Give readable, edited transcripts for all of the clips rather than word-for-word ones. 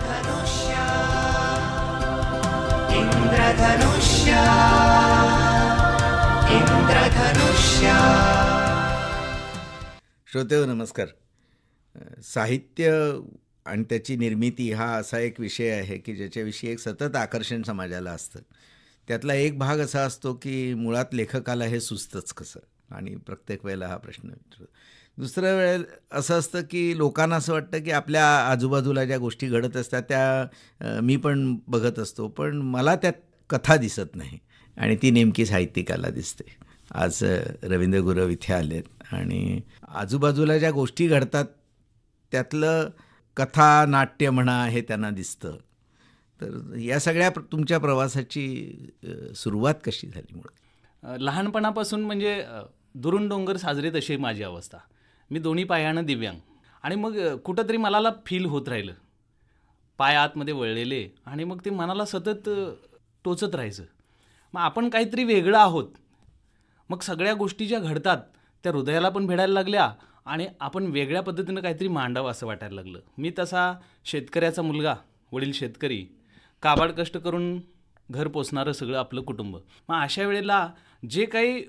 इंद्रधनुष्य इंद्रधनुष्य इंद्रधनुष्य. श्रोतेहो नमस्कार. साहित्य आणि त्याची निर्मिती हा असा एक विषय आहे की ज्याच्याविषयी एक सतत आकर्षण समाजाला असतं. त्यातला एक भाग असा असतो की मुळात लेखकाला हे सुचतंच कसं, आणि प्रत्येक वेळेला हा प्रश्न विचारतो. दुसऱ्या वेळेला असं असतं की लोकांना असं वाटतं की आपल्या आजूबाजूला ज्या गोष्टी घडत असतात त्या मी पण बघत असतो, पण मला त्यात कथा दिसत नाही, आणि ती नेमकी साहित्यिकाला दिसते. आज रवींद्र गुरव इथे आलेत आणि आजूबाजूला ज्या गोष्टी घडतात त्यातलं कथा नाट्य म्हणा हे त्यांना दिसतं. तर या सगळ्या तुमच्या प्रवासाची सुरुवात कशी झाली? मुळात लहानपणापासून म्हणजे दुरून डोंगर साजरे तशी माझी अवस्था. मी दोन्ही पायानं दिव्यांग, आणि मग कुठंतरी मनाला फील होत राहिलं, पाय आतमध्ये वळलेले, आणि मग ते मनाला सतत टोचत राहायचं. मग आपण काहीतरी वेगळं आहोत. मग सगळ्या गोष्टी ज्या घडतात त्या हृदयाला पण भिडायला लागल्या, आणि आपण वेगळ्या पद्धतीनं काहीतरी मांडावं असं वाटायला लागलं. मी तसा शेतकऱ्याचा मुलगा, वडील शेतकरी, काबाड कष्ट करून घर पोचणारं सगळं आपलं कुटुंब. मग अशा वेळेला जे काही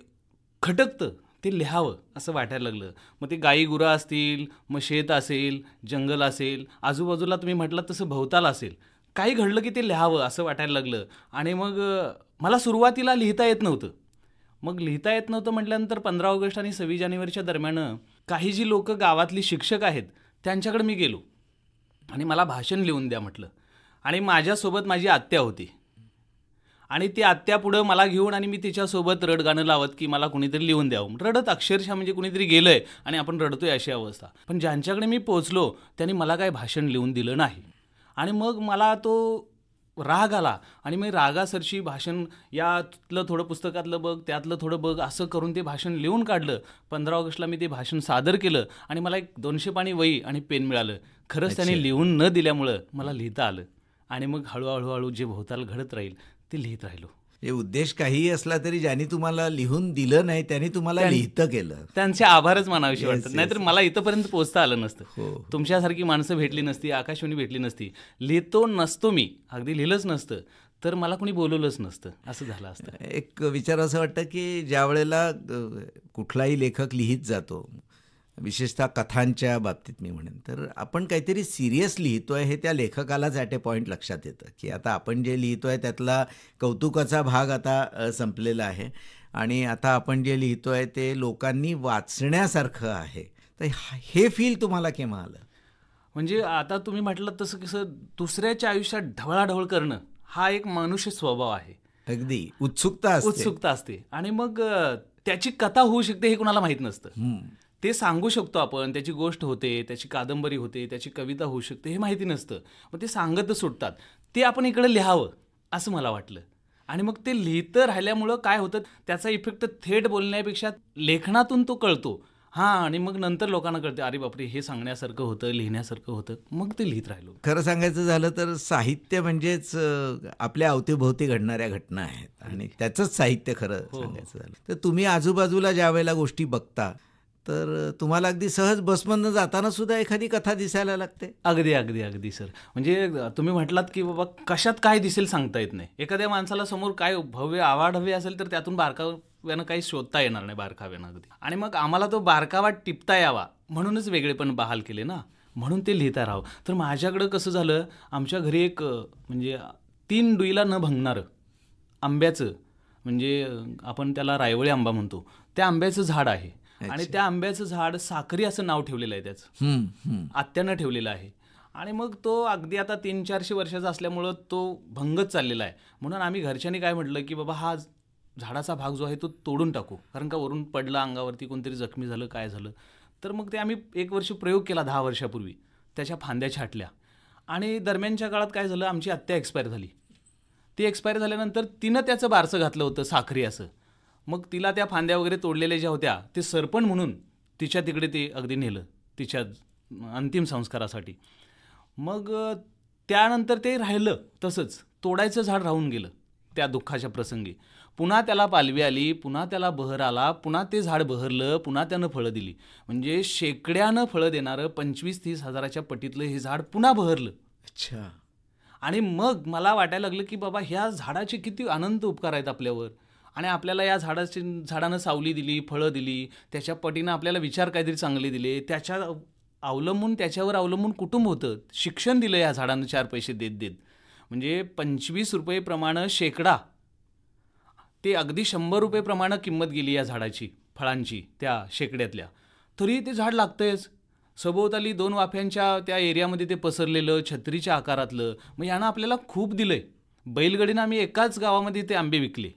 खटकतं ते लिहावं असं वाटायला लागलं. मग ते गाई गुरं असतील, मग शेत असेल, जंगल असेल, आजूबाजूला तुम्ही म्हटलं तसं भोवताल असेल, काही घडलं की ते लिहावं असं वाटायला लागलं. आणि मग मला सुरुवातीला लिहिता येत नव्हतं. मग लिहिता येत नव्हतं म्हटल्यानंतर 15 ऑगस्ट आणि 26 जानेवारीच्या दरम्यान काही जी लोकं गावातली शिक्षक आहेत त्यांच्याकडे मी गेलो आणि मला भाषण लिहून द्या म्हटलं. आणि माझ्यासोबत माझी आत्या होती, आणि ती आत्या पुढं मला घेऊन, आणि मी तिच्यासोबत रडगाणं लावत की मला कुणीतरी लिहून द्यावं, रडत अक्षरशः म्हणजे कुणीतरी गेलंय आणि आपण रडतोय अशी अवस्था. पण ज्यांच्याकडे मी पोचलो त्यांनी मला काय भाषण लिहून दिलं नाही. आणि मग मला तो राग आला, आणि मी रागासरशी भाषण, यातलं थोडं पुस्तकातलं बघ, त्यातलं थोडं बघ, असं करून ते भाषण लिहून काढलं. 15 ऑगस्टला मी ते भाषण सादर केलं, आणि मला एक 200 पानी वही आणि पेन मिळालं. खरंच त्याने लिहून न दिल्यामुळं मला लिहिता आलं, आणि मग हळूहळू जे भोवताल घडत राहील ते लिहित राहिलो. हे उद्देश काहीही असला तरी ज्यांनी तुम्हाला लिहून दिलं नाही त्यांनी तुम्हाला लिहितं केलं, त्यांचे आभारच मानावेसे वाटतात. नाहीतर मला इथंपर्यंत पोहोचता आलं नसतं. तुमच्यासारखी माणसं भेटली नसती, आकाशवाणी भेटली नसती, लिहितो नसतो मी, अगदी लिहिलंच नसतं तर मला कोणी बोलवलंच नसतं, असं झालं असतं. एक विचार असं वाटतं की ज्या वेळेला कुठलाही लेखक लिहित जातो, विशेषतः कथांच्या बाबतीत मी म्हणेन, तर आपण काहीतरी सिरियस लिहितोय हे त्या लेखकालाच ॲट ए पॉईंट लक्षात येतं की आता आपण जे लिहितोय त्यातला कौतुकाचा भाग आता संपलेला आहे, आणि आता आपण जे लिहितोय ते लोकांनी वाचण्यासारखं आहे. तर हे फील तुम्हाला केव्हा आलं? म्हणजे आता तुम्ही म्हटलं तसं कसं दुसऱ्याच्या आयुष्यात ढवळाढवळ करणं हा एक मनुष्य स्वभाव आहे. अगदी उत्सुकता असते, आणि मग त्याची कथा होऊ शकते हे कुणाला माहीत नसतं. ते सांगू शकतो आपण, त्याची गोष्ट होते, त्याची कादंबरी होते, त्याची कविता होऊ शकते हे माहिती नसतं. मग ते सांगतच सुटतात. ते आपण इकडे लिहावं असं मला वाटलं, आणि मग ते लिहितं राहिल्यामुळं काय होतं, त्याचा इफेक्ट थेट बोलण्यापेक्षा लेखनातून तो कळतो. आणि मग नंतर लोकांना कळते, अरे बापरे हे सांगण्यासारखं होतं, लिहिण्यासारखं होतं. मग ते लिहित राहिलो. खरं सांगायचं झालं तर साहित्य म्हणजेच आपल्या अवतीभोवती घडणाऱ्या घटना आहेत, आणि त्याचंच साहित्य खरं सांगायचं झालं तर. तुम्ही आजूबाजूला ज्या वेळेला गोष्टी बघता तर तुम्हाला अगदी सहज बसमधनं जाताना सुद्धा एखादी कथा दिसायला लागते. अगदी सर. म्हणजे तुम्ही म्हटलात की बाबा कशात काय दिसेल सांगता येत नाही. एखाद्या माणसाला समोर काय भव्य आवाढव्य असेल तर त्यातून बारकाव्यानं काही शोधता येणार नाही, बारकाव्यानं अगदी. आणि मग आम्हाला तो बारकावा टिपता यावा म्हणूनच वेगळेपण बहाल केले ना, म्हणून ते लिहिता राहावं. तर माझ्याकडं कसं झालं, आमच्या घरी एक म्हणजे 3 डुईला न भंगणारं आंब्याचं, म्हणजे आपण त्याला रायवळी आंबा म्हणतो, त्या आंब्याचं झाड आहे. आणि त्या आंब्याचं झाड साखरी असं नाव ठेवलेलं आहे त्याचं, आत्यानं ठेवलेलं आहे. आणि मग तो अगदी आता 300-400 वर्षाचा असल्यामुळं तो भंगच चाललेला आहे. म्हणून आम्ही घरच्यांनी काय म्हटलं की बाबा हा झाडाचा भाग जो आहे तो तोडून टाकू, कारण का वरून पडला अंगावरती, कोणतरी जखमी झालं, काय झालं. तर मग ते आम्ही 1 वर्ष प्रयोग केला 10 वर्षापूर्वी, त्याच्या फांद्या छाटल्या. आणि दरम्यानच्या काळात काय झालं, आमची आत्या एक्सपायर झाली. ती एक्सपायर झाल्यानंतर तिनं त्याचं बारसं घातलं होतं साखरी असं. मग तिला त्या फांद्या वगैरे तोडलेल्या ज्या होत्या ते सरपण म्हणून तिच्या तिकडे ते अगदी नेलं तिच्या अंतिम संस्कारासाठी. मग त्यानंतर ते राहिलं तसंच, तोडायचं झाड राहून गेलं त्या दुःखाच्या प्रसंगी. पुन्हा त्याला पालवी आली, पुन्हा त्याला बहर आला, पुन्हा ते झाड बहरलं, पुन्हा त्यानं फळं दिली. म्हणजे शेकड्यानं फळं देणारं 25-30 हजाराच्या पटीतलं हे झाड पुन्हा बहरलं. अच्छा. आणि मग मला वाटायला लागलं की बाबा ह्या झाडाचे किती अनंत उपकार आहेत आपल्यावर, आणि आपल्याला या झाडानं सावली दिली, फळं दिली, त्याच्या पटीनं आपल्याला विचार काहीतरी चांगले दिले, त्याच्यावर अवलंबून कुटुंब होतं, शिक्षण दिलं या झाडानं 4 पैसे देत देत. म्हणजे 25 रुपये प्रमाणे शेकडा ते अगदी 100 रुपये प्रमाणे किंमत गेली या झाडाची, फळांची, त्या शेकड्यातल्या. तरी ते झाड लागतंयच. सभोवताली 2 वाफ्यांच्या त्या एरियामध्ये ते पसरलेलं, छत्रीच्या आकारातलं. मग यानं आपल्याला खूप दिलंय. बैलगाडीनं आम्ही एकाच गावामध्ये ते आंबे विकले,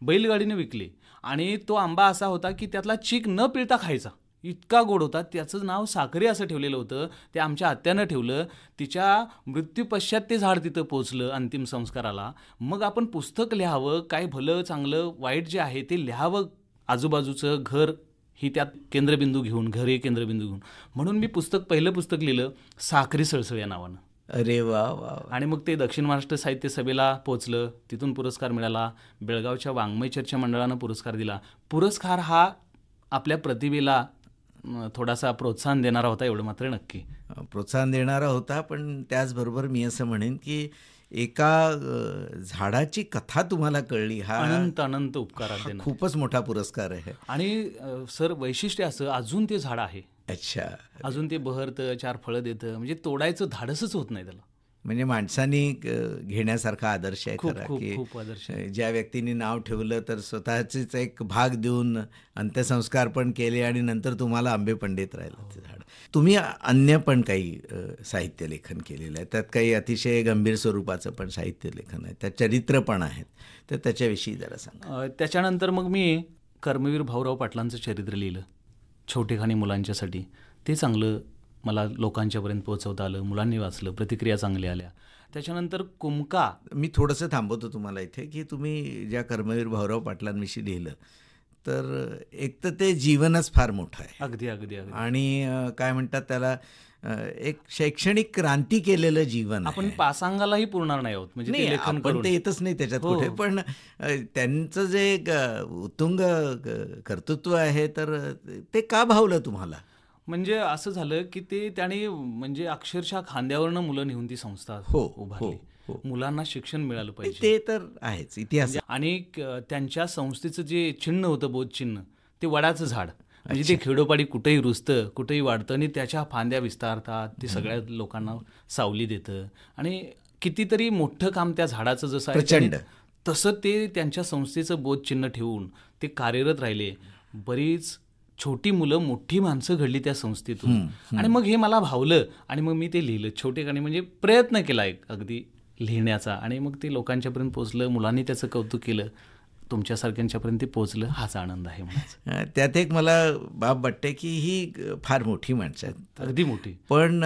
बैलगाडीनं विकले. आणि तो आंबा असा होता की त्यातला चीक न पिळता खायचा, इतका गोड होता. त्याचं नाव साखरी असं ठेवलेलं होतं. ते आमच्या आत्यानं ठेवलं. तिच्या मृत्यूपश्चात ते झाड तिथं पोचलं अंतिम संस्काराला. मग आपण पुस्तक लिहावं, काय भलं चांगलं वाईट जे आहे ते लिहावं, आजूबाजूचं घर ही त्यात केंद्रबिंदू घेऊन, घर हे केंद्रबिंदू घेऊन. म्हणून मी पहिलं पुस्तक लिहिलं साखरी सळसळ या नावानं. अरे वा वा. आणि मग ते दक्षिण महाराष्ट्र साहित्य सभेला पोचलं, तिथून पुरस्कार मिळाला. बेळगावच्या वाङ्मय चर्चा मंडळानं पुरस्कार दिला. पुरस्कार हा आपल्या प्रतिभेला थोडासा प्रोत्साहन देणारा होता, एवढं मात्र नक्की. प्रोत्साहन देणारा होता, पण त्याचबरोबर मी असं म्हणेन की एका झाडाची कथा तुम्हाला कळली, हा अनंत उपकारात देणार खूपच मोठा पुरस्कार आहे. आणि सर वैशिष्ट्य असं, अजून ते झाड आहे. अच्छा. अजून ते बहरतं, 4 फळं देतं, म्हणजे तोडायचं धाडसच होत नाही त्याला. म्हणजे माणसांनी घेण्यासारखा आदर्श आहे खरा, खूप आदर्श. की ज्या व्यक्तीने नाव ठेवलं तर स्वतःचेच एक भाग देऊन अंत्यसंस्कार पण केले आणि नंतर तुम्हाला आंबे पण देत राहिलं ते झाड. तुम्ही अन्य पण काही साहित्य लेखन केलेलं आहे, त्यात काही अतिशय गंभीर स्वरूपाचं पण साहित्य लेखन आहे, त्यात चरित्र पण आहेत, तर त्याच्याविषयी जरा सांगा. त्याच्यानंतर मग मी कर्मवीर भाऊराव पाटलांचं चरित्र लिहिलं, छोटेखानी मुलांच्यासाठी. ते चांगलं मला लोकांच्यापर्यंत पोहोचवता आलं, मुलांनी वाचलं, प्रतिक्रिया चांगल्या आल्या. त्याच्यानंतर कुमका. मी थोडंसं थांबवतो तुम्हाला इथे, की तुम्ही ज्या कर्मवीर भाऊराव पाटलांविषयी लिहिलं, तर एक तर ते जीवनच फार मोठं आहे. अगदी अगदी अगदी. आणि काय म्हणतात त्याला, एक शैक्षणिक क्रांती केलेलं जीवन. आपण पासांगालाही पुरणार नाही आहोत, म्हणजे ते लेखन पण ते येतच नाही त्याच्यात कुठे. पण त्यांचं जे उत्तुंग कर्तृत्व आहे, तर ते का भावलं तुम्हाला? म्हणजे असं झालं की त्याने म्हणजे अक्षरशः खांद्यावरनं मुलं नेऊन ती संस्था उभारली. मुलांना शिक्षण मिळालं पाहिजे, ते तर आहेच इतिहास. आणि त्यांच्या संस्थेचं जे चिन्ह होतं, बोधचिन्ह, ते वडाचं झाड. म्हणजे ते खेडोपाडी कुठेही रुजतं, कुठेही वाढतं आणि त्याच्या फांद्या विस्तारतात, ते सगळ्या लोकांना सावली देतं. आणि कितीतरी मोठं काम त्या झाडाचं जसं आहे प्रचंड, तसं ते त्यांच्या संस्थेचं बोधचिन्ह ठेवून ते कार्यरत राहिले. बरीच छोटी मुलं मोठी माणसं घडली त्या संस्थेतून. आणि मग हे मला भावलं आणि मग मी ते लिहिलं छोटेखानी, म्हणजे प्रयत्न केला एक अगदी लिहिण्याचा. आणि मग ते लोकांच्यापर्यंत पोचलं, मुलांनी त्याचं कौतुक केलं, तुमच्यासारख्यांच्यापर्यंत ते पोचलं, हाच आनंद आहे म्हणायचं. त्यात एक मला बाब वाटते की ही फार मोठी माणसं आहेत, अगदी मोठी. पण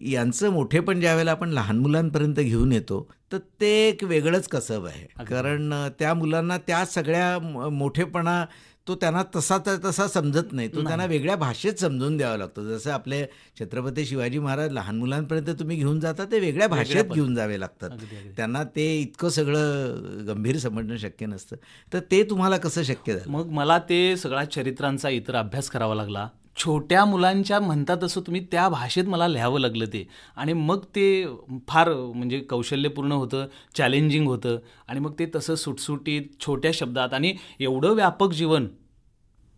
यांचं मोठेपण ज्यावेळेला आपण लहान मुलांपर्यंत घेऊन येतो, तर ते एक वेगळंच कसब आहे. कारण त्या मुलांना त्या सगळ्या मोठेपणा तो त्यांना तसा समजत नाही, तो त्यांना वेगळ्या भाषेत समजून द्यावा लागतो. जसं आपले छत्रपती शिवाजी महाराज लहान मुलांपर्यंत तुम्ही घेऊन जाता, ते वेगळ्या भाषेत घेऊन जावे लागतात. त्यांना ते इतकं सगळं गंभीर समजणं शक्य नसतं. तर ते तुम्हाला कसं शक्य झालं? मग मला ते सगळ्या चरित्रांचा इतर अभ्यास करावा लागला. छोट्या मुलांच्या म्हणतात तसं तुम्ही त्या भाषेत मला लिहावं लागलं ते. आणि मग ते फार म्हणजे कौशल्यपूर्ण होतं, चॅलेंजिंग होतं. आणि मग ते तसं सुटसुटीत छोट्या शब्दात, आणि एवढं व्यापक जीवन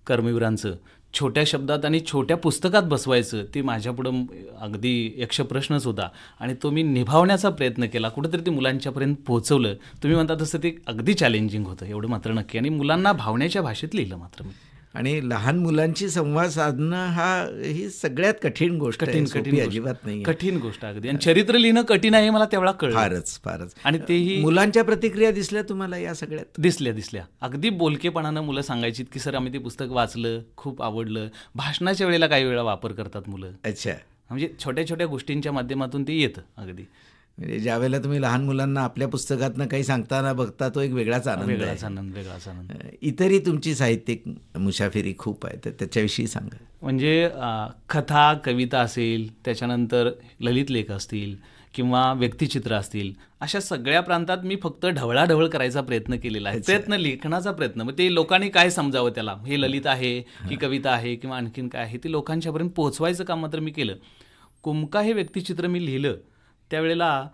कर्मवीरांचं छोट्या शब्दात आणि छोट्या पुस्तकात बसवायचं, ते माझ्यापुढं अगदी यक्षप्रश्नच होता. आणि तो मी निभावण्याचा प्रयत्न केला, कुठंतरी ते मुलांच्यापर्यंत पोहोचवलं. तुम्ही म्हणता तसं ते अगदी चॅलेंजिंग होतं, एवढं मात्र नक्की. आणि मुलांना भावण्याच्या भाषेत लिहिलं मात्र मी. आणि लहान मुलांची संवाद साधणं ही सगळ्यात कठीण गोष्ट, कठीण अजिबात नाही, कठीण गोष्ट अगदी. आणि चरित्र लिहिणं कठीण आहे मला तेवढा कळलं. फारच. आणि तेही मुलांच्या प्रतिक्रिया दिसल्या तुम्हाला या सगळ्यात? दिसल्या. अगदी बोलकेपणानं मुलं सांगायची की सर आम्ही ते पुस्तक वाचलं, खूप आवडलं. भाषणाच्या वेळेला काही वेळा वापर करतात मुलं. अच्छा. म्हणजे छोट्या छोट्या गोष्टींच्या माध्यमातून ते येतं अगदी. म्हणजे ज्यावेळेला तुम्ही लहान मुलांना आपल्या पुस्तकातनं काही सांगताना बघता, तो एक वेगळाच आनंद. इतरही तुमची साहित्यिक मुसाफिरी खूप आहे, तर त्याच्याविषयी सांगा. म्हणजे कथा, कविता असेल, त्याच्यानंतर ललित लेख असतील किंवा व्यक्तिचित्र असतील, अशा सगळ्या प्रांतात मी फक्त ढवळाढवळ करायचा प्रयत्न केलेला आहे. लेखनाचा प्रयत्न. मग ते लोकांनी काय समजावं त्याला, हे ललित आहे की कविता आहे किंवा आणखीन काय आहे, ते लोकांच्यापर्यंत पोहोचवायचं काम मात्र मी केलं. कुमका हे व्यक्तिचित्र मी लिहिलं, त्यावेळेला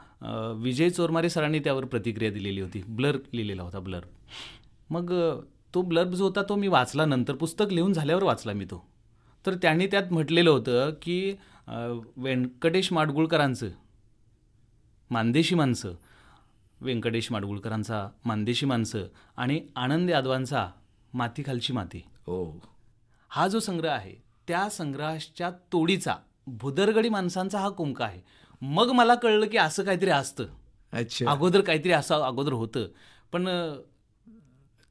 विजय चोरमारे सरांनी त्यावर प्रतिक्रिया दिलेली होती, ब्लर लिहिलेला होता, ब्लर. मग तो ब्लर्ब जो होता तो मी वाचला, नंतर पुस्तक लिहून झाल्यावर वाचला मी तो. तर त्यांनी त्यात म्हटलेलं होतं की व्यंकटेश माडगुळकरांचं मानदेशी माणसं, व्यंकटेश माडगुळकरांचा मानदेशी माणसं आणि आनंद यादवांचा मातीखालची माती, हा जो संग्रह आहे त्या संग्रहाच्या तोडीचा भुदरगडी माणसांचा हा कुमका आहे. मग मला कळलं की असं काहीतरी असतं. अच्छा, अगोदर काहीतरी असं अगोदर होतं. पण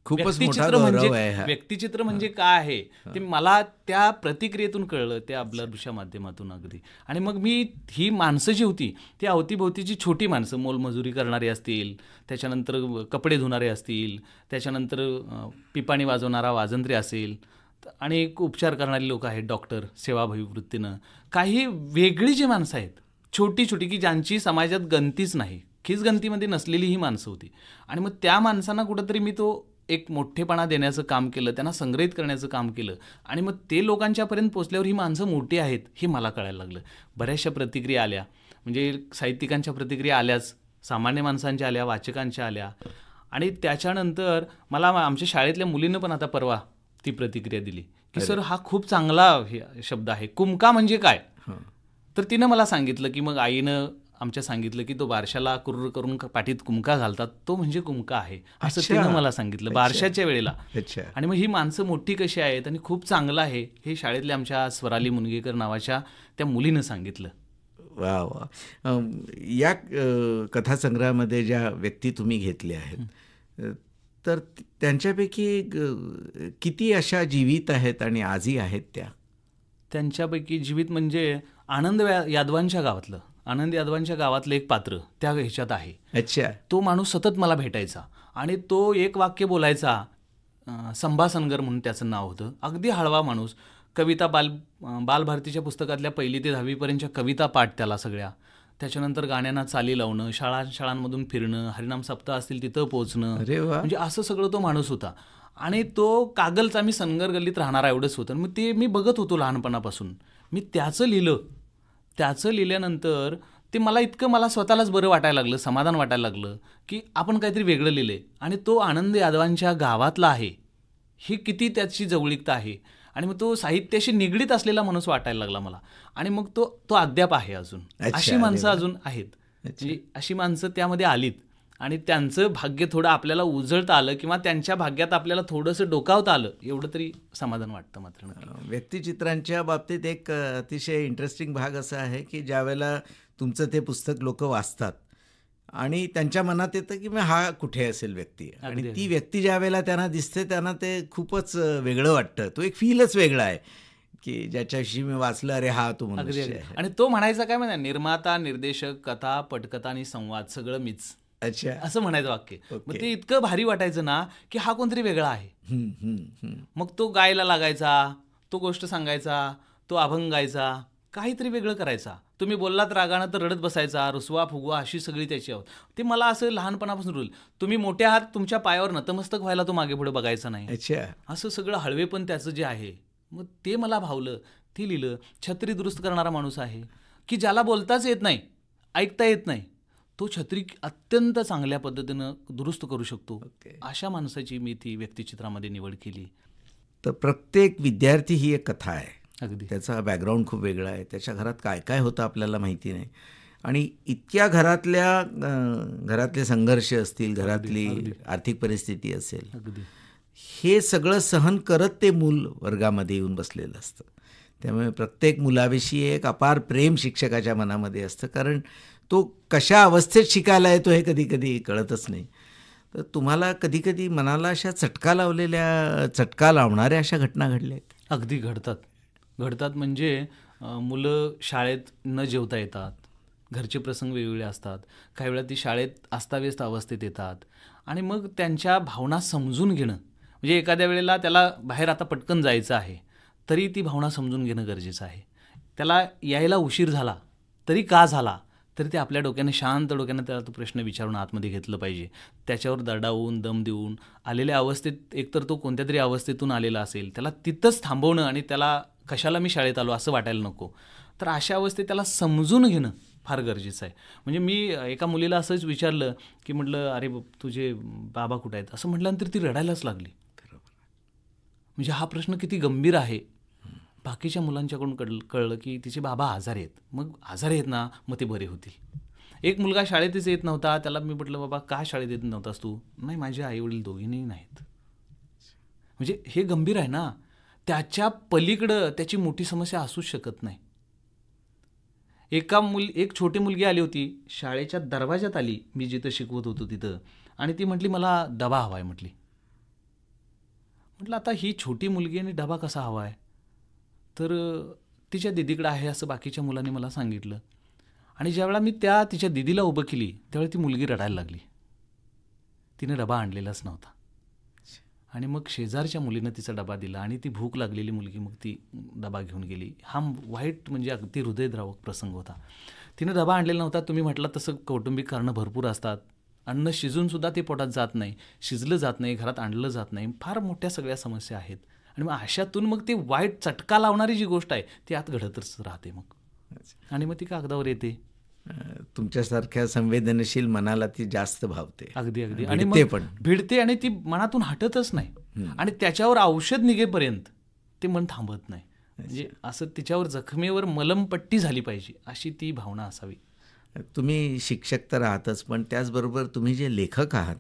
खूपच मोठा गौरव आहे हा. व्यक्तिचित्र म्हणजे काय आहे ते मला त्या प्रतिक्रियेतून कळलं, त्या ब्लर्बच्या माध्यमातून अगदी. आणि मग मी ही माणसं जी होती ती अवतीभोवतीची छोटी माणसं, मोलमजुरी करणारी असतील, त्याच्यानंतर कपडे धुणारे असतील, त्याच्यानंतर पिपाणी वाजवणारा वाजंत्री असेल, आणि उपचार करणारी लोक आहेत, डॉक्टर सेवाभावी वृत्तीनं, काही वेगळी जी माणसं आहेत छोटी छोटी की ज्यांची समाजात गणतीच नाही, खिसगणतीमध्ये नसलेली ही माणसं होती. आणि मग त्या माणसांना कुठंतरी मी तो एक मोठेपणा देण्याचं काम केलं, त्यांना संग्रहित करण्याचं काम केलं. आणि मग ते लोकांच्यापर्यंत पोचल्यावर ही माणसं मोठी आहेत हे मला कळायला लागलं. बऱ्याचशा प्रतिक्रिया आल्या, म्हणजे साहित्यिकांच्या प्रतिक्रिया आल्याच, सामान्य माणसांच्या आल्या, वाचकांच्या आल्या. आणि त्याच्यानंतर मला आमच्या शाळेतल्या मुलीनं पण आता परवा ती प्रतिक्रिया दिली की सर हा खूप चांगला शब्द आहे, कुमका म्हणजे काय. तर तिनं मला सांगितलं की मग आईनं आमच्या सांगितलं की तो बारशाला कुर्र करून पाठीत कुमका घालतात तो म्हणजे कुमका आहे, असं तिनं मला सांगितलं बारशाच्या वेळेला. आणि मग ही माणसं मोठी कशी आहेत आणि खूप चांगलं आहे हे शाळेतल्या आमच्या स्वराली मुनगेकर नावाच्या त्या मुलीनं सांगितलं. वा वा. या कथासंग्रहामध्ये ज्या व्यक्ती तुम्ही घेतल्या आहेत तर त्यांच्यापैकी किती अशा जीवित आहेत आणि आजही आहेत त्या? त्यांच्यापैकी जीवित म्हणजे आनंद यादवांच्या गावातलं, आनंद यादवांच्या गावातलं एक पात्र त्या ह्याच्यात आहे. अच्छा. तो माणूस सतत मला भेटायचा आणि तो एक वाक्य बोलायचा, संभासनगर म्हणून त्याचं नाव होतं. अगदी हळवा माणूस. कविता बालभारतीच्या पुस्तकातल्या 1ली ते 10वीपर्यंतच्या कविता पाठ त्याला सगळ्या, त्याच्यानंतर गाण्यांना चाली लावणं, शाळांमधून फिरणं, हरिनाम सप्ताह असतील तिथं पोहोचणं, म्हणजे असं सगळं तो माणूस होता. आणि तो कागलचा, मी सनगर गल्लीत राहणारा एवढंच होतं. मग ते मी बघत होतो लहानपणापासून. मी त्याचं लिहिल्यानंतर ते मला स्वतःलाच बरं वाटायला लागलं, समाधान वाटायला लागलं की आपण काहीतरी वेगळं लिहिलंय. आणि तो आनंद यादवांच्या गावातला आहे, ही किती त्याची जवळीकता आहे. आणि मग तो साहित्याशी निगडीत असलेला माणूस वाटायला लागला मला. आणि मग तो अद्याप आहे अजून. अशी माणसं अजून आहेत, म्हणजे अशी माणसं त्यामध्ये आलीत आणि त्यांचं भाग्य थोडं आपल्याला उजळता आलं किंवा त्यांच्या भाग्यात आपल्याला थोडंसं डोकावता आलं, एवढं तरी समाधान वाटतं. मात्र व्यक्तिचित्रांच्या बाबतीत एक अतिशय इंटरेस्टिंग भाग असा आहे की ज्यावेळेला तुमचं ते पुस्तक लोक वाचतात आणि त्यांच्या मनात येतं की मग हा कुठे असेल व्यक्ती, आणि ती व्यक्ती ज्या वेळेला त्यांना दिसते त्यांना ते खूपच वेगळं वाटतं. तो एक फीलच वेगळा आहे की ज्याच्याविषयी मी वाचलं, अरे हा तो मनुष्य आहे. आणि तो म्हणायचा काय म्हणजे निर्माता, निर्देशक, कथा, पटकथा आणि संवाद सगळं मीच. अच्छा, असं म्हणायचं वाक्य. मग ते इतकं भारी वाटायचं ना की हा कोणतरी वेगळा आहे. मग तो गायला लागायचा, तो गोष्ट सांगायचा, तो अभंग गायचा, काहीतरी वेगळं करायचा. तुम्ही बोललात रागानं तर रडत बसायचा, रुसवा फुगवा अशी सगळी त्याची आवड. ते मला असं लहानपणापासून रोल. तुम्ही मोठ्या आहात, तुमच्या पायावर नतमस्तक व्हायला तो मागे पुढे बघायचा नाही. अच्छा, असं सगळं हळवेपण त्याचं जे आहे, मग ते मला भावलं, ते लिहिलं. छत्री दुरुस्त करणारा माणूस आहे की ज्याला बोलताच येत नाही, ऐकता येत नाही, तो छत्री अत्यंत चांगल्या पद्धतीनं दुरुस्त करू शकतो. अशा माणसाची मी ती व्यक्तिचित्रामध्ये निवड केली. तर प्रत्येक विद्यार्थी ही एक कथा आहे. अगदी. त्याचा बॅकग्राऊंड खूप वेगळा आहे, त्याच्या घरात काय काय होतं आपल्याला माहिती नाही. आणि इतक्या घरातले संघर्ष असतील, घरातली आर्थिक परिस्थिती असेल, हे सगळं सहन करत ते मूल वर्गामध्ये येऊन बसलेलं असतं. त्यामुळे प्रत्येक मुलाविषयी एक अपार प्रेम शिक्षकाच्या मनामध्ये असतं, कारण तो कशा अवस्थेत शिकायला येतो हे कधी कधी कळतच नाही. तर तुम्हाला कधी कधी मनाला अशा चटका लावणाऱ्या अशा घटना घडल्या आहेत? अगदी घडतात म्हणजे मुलं शाळेत न जेवता येतात, घरचे प्रसंग वेगवेगळे असतात, काही वेळा ती शाळेत अस्ताव्यस्त अवस्थेत येतात. आणि मग त्यांच्या भावना समजून घेणं, म्हणजे एखाद्या वेळेला त्याला बाहेर आता पटकन जायचं आहे तरी ती भावना समजून घेणं गरजेचं आहे. त्याला यायला उशीर झाला तरी का झाला, तरी ते आपल्या डोक्याने शांत डोक्यानं त्याला तो प्रश्न विचारून आतमध्ये घेतलं पाहिजे. त्याच्यावर दडावून दम देऊन आलेल्या अवस्थेत, एकतर तो कोणत्या तरी अवस्थेतून आलेला असेल, त्याला तिथंच थांबवणं आणि त्याला कशाला मी शाळेत आलो असं वाटायला नको. तर अशा अवस्थेत त्याला समजून घेणं फार गरजेचं आहे. म्हणजे मी एका मुलीला असंच विचारलं की म्हटलं, अरे तुझे बाबा कुठे आहेत असं म्हटल्यानंतर ती रडायलाच लागली. म्हणजे हा प्रश्न किती गंभीर आहे. बाकीच्या मुलांच्याकडून कळलं की तिचे बाबा आजारी आहेत. मग आजारी आहेत ना, मग ते बरे होतील. एक मुलगा शाळेतच येत नव्हता. त्याला मी म्हटलं, बाबा का शाळेत येत नव्हतास तू? नाही, माझे आईवडील दोघींही नाहीत. म्हणजे हे गंभीर आहे ना. त्याच्या पलीकडं त्याची मोठी समस्या असूच शकत नाही. एक छोटी मुलगी आली होती, शाळेच्या दरवाजात आली, मी जिथं शिकवत होतो तिथं, आणि ती म्हटली मला डबा हवा आहे म्हटली. म्हटलं आता ही छोटी मुलगी आणि डबा कसा हवा आहे? तर तिच्या दीदीकडे आहे असं बाकीच्या मुलांनी मला सांगितलं. आणि ज्यावेळेला मी तिच्या दीदीला उभं केली त्यावेळी ती मुलगी रडायला लागली. तिने डबा आणलेलाच नव्हता. आणि मग शेजारच्या मुलीनं तिचा डबा दिला आणि ती भूक लागलेली मुलगी मग ती डबा घेऊन गेली. हा वाईट म्हणजे अगदी हृदयद्रावक प्रसंग होता. तिनं डबा आणलेला नव्हता. तुम्ही म्हटलं तसं कौटुंबिक कारणं भरपूर असतात. अन्न शिजूनसुद्धा ते पोटात जात नाही, शिजलं जात नाही, घरात आणलं जात नाही, फार मोठ्या सगळ्या समस्या आहेत. आणि मग अशातून मग ते वाईट चटका लावणारी जी गोष्ट आहे ती आत घडतच राहते मग, आणि मग ती कागदावर येते. तुमच्यासारख्या संवेदनशील मनाला ती जास्त भावते. अगदी अगदी. आणि मग भिडते आणि ती मनातून हटतच नाही. आणि त्याच्यावर औषध निघेपर्यंत ते मन थांबत नाही. म्हणजे असं तिच्यावर जखमेवर मलमपट्टी झाली पाहिजे अशी ती भावना असावी. तुम्ही शिक्षक तर आहातच, पण त्याचबरोबर तुम्ही जे लेखक आहात,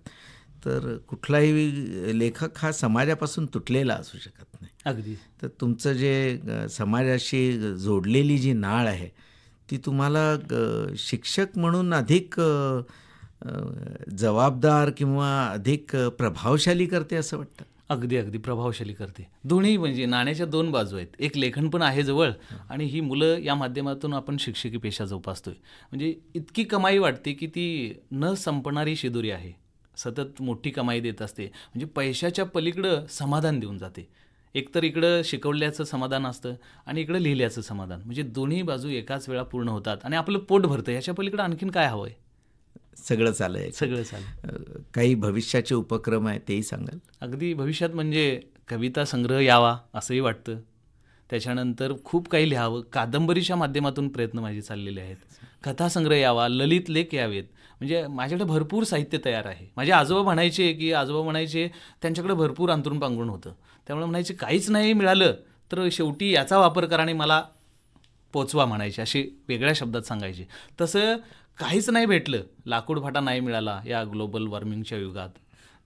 तर कुठलाही लेखक हा समाजापासून तुटलेला असू शकत नाही. अगदी. तर तुमचं जे समाजाशी जोडलेली जी नाळ आहे ती तुम्हाला शिक्षक म्हणून अधिक जबाबदार किंवा अधिक प्रभावशाली करते असं वाटतं? अगदी अगदी प्रभावशाली करते. दोन्ही म्हणजे नाण्याच्या दोन बाजू आहेत. एक लेखन पण आहे जवळ, आणि ही मुलं या माध्यमातून आपण शिक्षकी पेशा जोपासतोय. म्हणजे इतकी कमाई वाटते की ती न संपणारी शिदोरी आहे, सतत मोठी कमाई देत असते. म्हणजे पैशाच्या पलीकडं समाधान देऊन जाते. एकतर इकडं शिकवल्याचं समाधान असतं आणि इकडं लिहिल्याचं समाधान. म्हणजे दोन्ही बाजू एकाच वेळा पूर्ण होतात आणि आपलं पोट भरतं. ह्याच्या पलीकडं आणखीन काय हवं आहे? सगळं चालू सगळं चालेल. काही भविष्याचे उपक्रम आहे तेही सांगाल? अगदी भविष्यात म्हणजे कविता संग्रह यावा असंही वाटतं. त्याच्यानंतर खूप काही लिहावं. कादंबरीच्या माध्यमातून प्रयत्न माझे चाललेले आहेत. कथासंग्रह यावा, ललित लेख यावेत. म्हणजे माझ्याकडे भरपूर साहित्य तयार आहे. माझे आजोबा म्हणायचे त्यांच्याकडे भरपूर अंतरून पांघरून होतं. त्यामुळे म्हणायचे काहीच नाही मिळालं तर शेवटी याचा वापर करा आणि मला पोचवा म्हणायचे, असे वेगळ्या शब्दात सांगायचे. तसं काहीच नाही भेटलं, लाकूड फाटा नाही मिळाला या ग्लोबल वॉर्मिंगच्या युगात,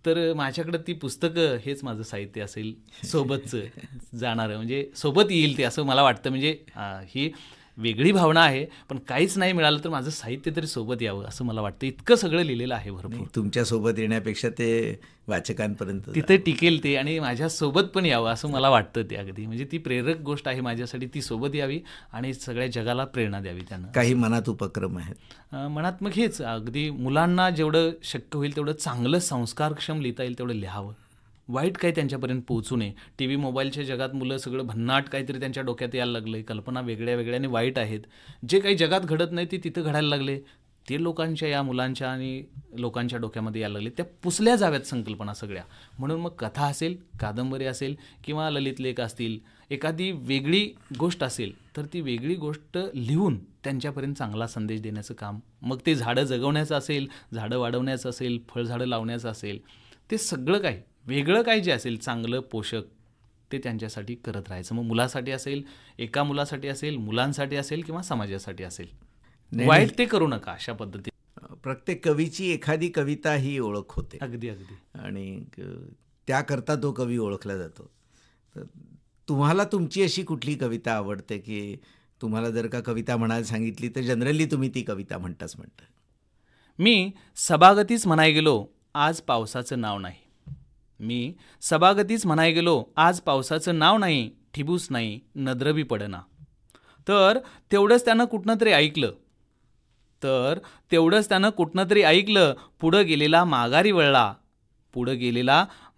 तर माझ्याकडं ती पुस्तकं हेच माझं साहित्य असेल सोबतचं जाणारं. म्हणजे सोबत येईल ते असं मला वाटतं. म्हणजे ही वेगळी भावना आहे, पण काहीच नाही मिळालं तर माझं साहित्य तरी सोबत यावं असं मला वाटतं. इतकं सगळं लिहिलेलं आहे भरपूर. तुमच्यासोबत येण्यापेक्षा ते वाचकांपर्यंत तिथे टिकेल ते आणि माझ्यासोबत पण यावं असं मला वाटतं. ते अगदी म्हणजे ती प्रेरक गोष्ट आहे माझ्यासाठी. ती सोबत यावी आणि सगळ्या जगाला प्रेरणा द्यावी त्यांना. काही मनात उपक्रम आहेत? मनात मग हेच अगदी मुलांना जेवढं शक्य होईल तेवढं चांगलं संस्कारक्षम लिहिता येईल तेवढं लिहावं. वाईट काही त्यांच्यापर्यंत पोहोचू नये. टी व्ही मोबाईलच्या जगात मुलं सगळं भन्नाट काहीतरी त्यांच्या डोक्यात यायला लागलं, कल्पना वेगळ्या वेगळ्याने वाईट आहेत. जे काही जगात घडत नाही ते तिथं घडायला लागले, ते लोकांच्या या मुलांच्या आणि लोकांच्या डोक्यामध्ये यायला लागले. त्या पुसल्या जाव्यात संकल्पना सगळ्या. म्हणून मग कथा असेल, कादंबरी असेल किंवा ललित लेख असतील, एखादी वेगळी गोष्ट असेल तर ती वेगळी गोष्ट लिहून त्यांच्यापर्यंत चांगला संदेश देण्याचं काम, मग ते झाडं जगवण्याचं असेल, झाडं वाढवण्याचं असेल, फळझाडं लावण्याचं असेल, ते सगळं काही वेगळं काही जे असेल चांगलं पोषक ते त्यांच्यासाठी करत राहायचं. मग मुलासाठी असेल, एका मुलासाठी असेल, मुलांसाठी असेल किंवा समाजासाठी असेल. वाईट ते करू नका अशा पद्धतीने. प्रत्येक कवीची एखादी कविता ही ओळख होते. अगदी अगदी. आणि त्याकरता तो कवी ओळखला जातो. तर तुम्हाला तुमची अशी कुठली कविता आवडते की तुम्हाला जर का कविता म्हणायला सांगितली तर जनरली तुम्ही ती कविता म्हणता? मी सभागतीच म्हणाय गेलो आज पावसाचं नाव नाही. मी सभागतीच म्हणाय गेलो आज पावसाचं नाव नाही, ठिबूस नाही, नद्रबी पडना. तर तेवढंच त्यानं कुठनं तरी ऐकलं, पुढं गेलेला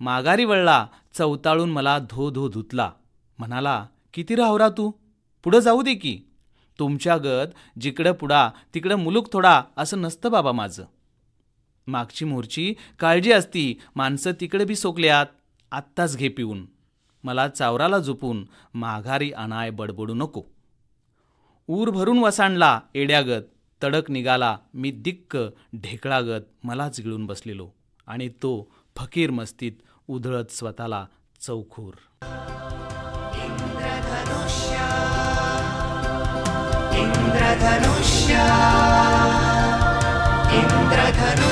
माघारी वळला, चवताळून मला धो धो धुतला. म्हणाला किती राहरा तू, पुढं जाऊ दे की. तुमच्या गत जिकडं पुढा तिकडं मुलूक थोडा असं नसतं बाबा माझं. मागची मोरची काळजी असती, माणसं तिकडे बी सोकल्यात, आत्ताच घे पिऊन. मला चावराला झोपून माघारी आणाय बडबडू नको. ऊर भरून वसांडला एड्यागत, तडक निघाला मी दिक्क ढेकळागत मलाच गिळून बसलेलो आणि तो फकीर मस्तीत उधळत स्वतःला चौखूर. इंद्रधनुष्य इंद्रधनुष्य इंद्रधनुष्य